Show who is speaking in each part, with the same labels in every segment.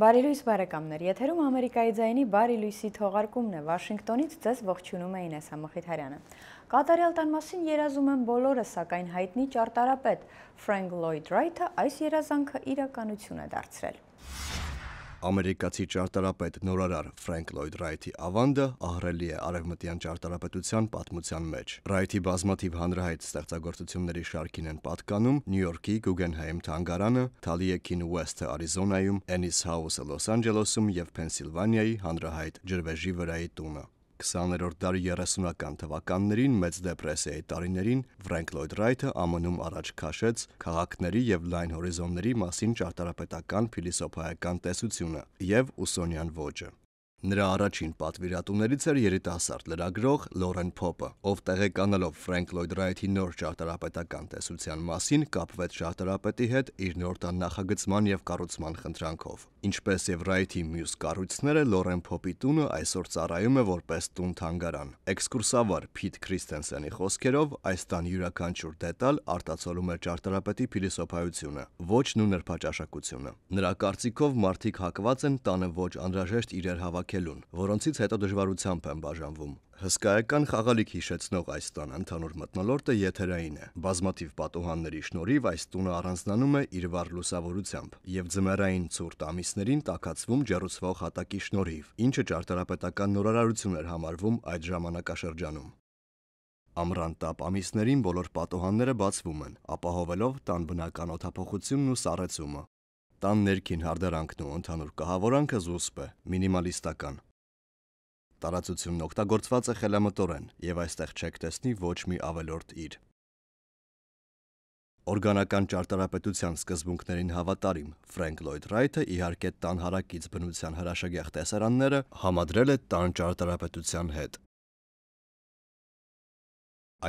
Speaker 1: Բարի լույս բարեկամներ, եթերում Ամերիկայի ձայնի Բարի լույսի թողարկումն է, Վաշինգտոնից ձեզ ողջունում է Ինեսա Մխիթարյանը։ Կատարյալ տան մասին երազում են բոլորը, սակայն հայտնի ճարտարապետ Ֆրենք Լոյդ Ռայթը այս երազանքը իրականություն է դարձրել։
Speaker 2: Ամերիկացի ճարտարապետ նորարար Ֆրենք Լոյդ Ռայթի ավանդը ահռելի է արևմտյան ճարտարապետության պատմության մեջ։ Ռայթի բազմաթիվ հանրահայտ ստեղծագործությունների շարքին են պատկանում Նյու Յորքի Գուգենհայմ թանգարանը, Թալիեքին Ուեսթը Արիզոնայում, Էնիս Հաուսը Լոս Անջելեսում եւ Փենսիլվանիայի հանրահայտ ջրվեժի վրայի տունը։ 20-րդ դարի 30-ական թվականներին մեծ դեպրեսիայի տարիներին Ֆրենք Լոյդ Ռայթը ԱՄՆ-ում առաջ քաշեց քաղաքների եւ լայն հորիզոնների մասին ճարտարապետական փիլիսոփայական տեսությունը եւ ուսոնյան ոճը։ Նրա առաջին պատվիրատուներից էր երիտասարդ լրագրող Լորեն Փոփը, ով տեղեկանալով Ֆրենք Լոյդ Ռայթի նոր ճարտարապետական տեսության մասին կապվեց ճարտարապետի հետ իր նոր տան նախագծման եւ կառուցման խնդրանքով։ Ինչպես եւ Ռայթի մյուս կառույցները, Լորեն Փոփի տունը այսօր ծառայում է որպես տուն-թանգարան։ Էքսկուրսավար Փիթ Քրիստենսենի խոսքերով այս տան յուրաքանչյուր դետալ արտացոլում է ճարտարապետի փիլիսոփայությունը, ոճն ու նրբաճաշակությունը։ Նրա կարծիքով մարդիկ հակված են տանը ոչ անհրաժեշտ իրեր հավաքելուն, որոնցից հետո դժվարությամբ են բաժանվում։ Հսկայական խաղալիք հիշեցնող այս տան ընդհանուր մթնոլորտը եթերային է։ Բազմաթիվ պատուհանների շնորհիվ այս տունը առանձնանում է իր վառ լուսավորությամբ եւ ձմեռային ցուրտ ամիսներին տաքացվում ջեռուցվող հատակի շնորհիվ, ինչը ճարտարապետական նորարարություն էր համարվում այդ ժամանակաշրջանում։ Ամռան տաપ ամիսներին բոլոր պատուհանները բացվում են, ապահովելով տան բնական օդափոխությունն ու սառեցումը։ Տան ներքին հարդարանքն ու ընդհանուր կահավորանքը զուսպ է, մինիմալիստական։ Տարածությունն օգտագործված է խելամտորեն եւ այստեղ չեք տեսնի ոչ մի ավելորդ իր։ Օրգանական ճարտարապետության սկզբունքներին հավատարիմ Ֆրենք Լոյդ Ռայթը իհարկե տան հարակից բնության հրաշագեղ տեսարանները համադրել է տան ճարտարապետության հետ։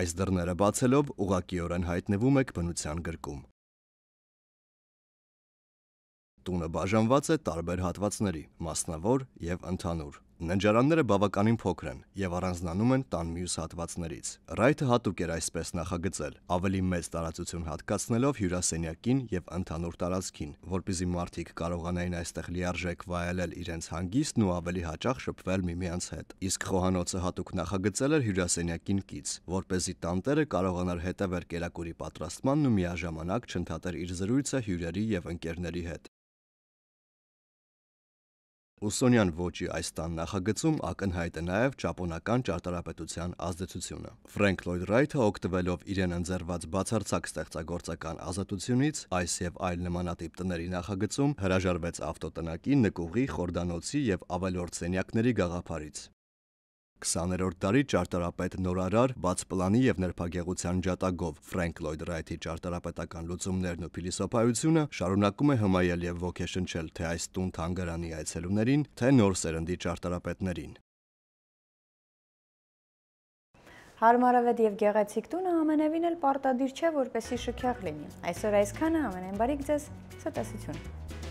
Speaker 2: Այս դռները բացելով ուղղակիորեն հայտնվում եք բնության գրկում։ Տունը բաժանված է տարբեր հատվածների՝ մասնավոր եւ ընդհանուր։ Ննջարանները բավականին փոքր են եւ առանձնանում են տան մյուս հատվածներից։ Ռայթը հատուկ էր այսպես նախագծել, ավելի մեծ տարածություն հատկացնելով հյուրասենյակին եւ ընդհանուր տարածքին, որպեսզի մարդիկ կարողանային այստեղ լիարժեք վայելել իրենց հանգիստն ու ավելի հաճախ շփվել միմյանց հետ։ Իսկ խոհանոցը հատուկ նախագծել էր հյուրասենյակին կից, որպեսզի տանտերը կարողանար հետևել կերակուրի պատրաստմանն ու միաժամանակ չընդհատեր իր զրույցը հյուրերի եւ ընկերների հետ։ Ուսոնյան ոճի այս տան նախագծում ակնհայտ է նաև ճապոնական ճարտարապետության ազդեցությունը։ Ֆրենք Լոյդ Ռայթը օգտվելով իրեն ընձեռված բացարձակ ստեղծագործական ազատությունից այս եւ այլ նմանատիպ տների նախագծում հրաժարվեց ավտոտնակի, նկուղի, խորդանոցի եւ ավելորդ սենյակների գաղափարից։ 20-րդ դարի ճարտարապետ նորարար, բաց պլանի եւ նրբագեղության ջատագով Ֆրենք Լոյդ Ռայթի ճարտարապետական լուծումներն ու փիլիսոփայությունը շարունակում է հմայել եւ ոգեշնչել թե այս տուն-թանգարանի այցելուներին, թե նոր սերնդի ճարտարապետներին։
Speaker 1: Հարմարավետ եւ գեղեցիկ տունը ամենևին էլ պարտադիր չէ, որպեսզի շքեղ լինի։ Այսօր այսքանը, ամենայն բարիք ձեզ, ցտեսություն։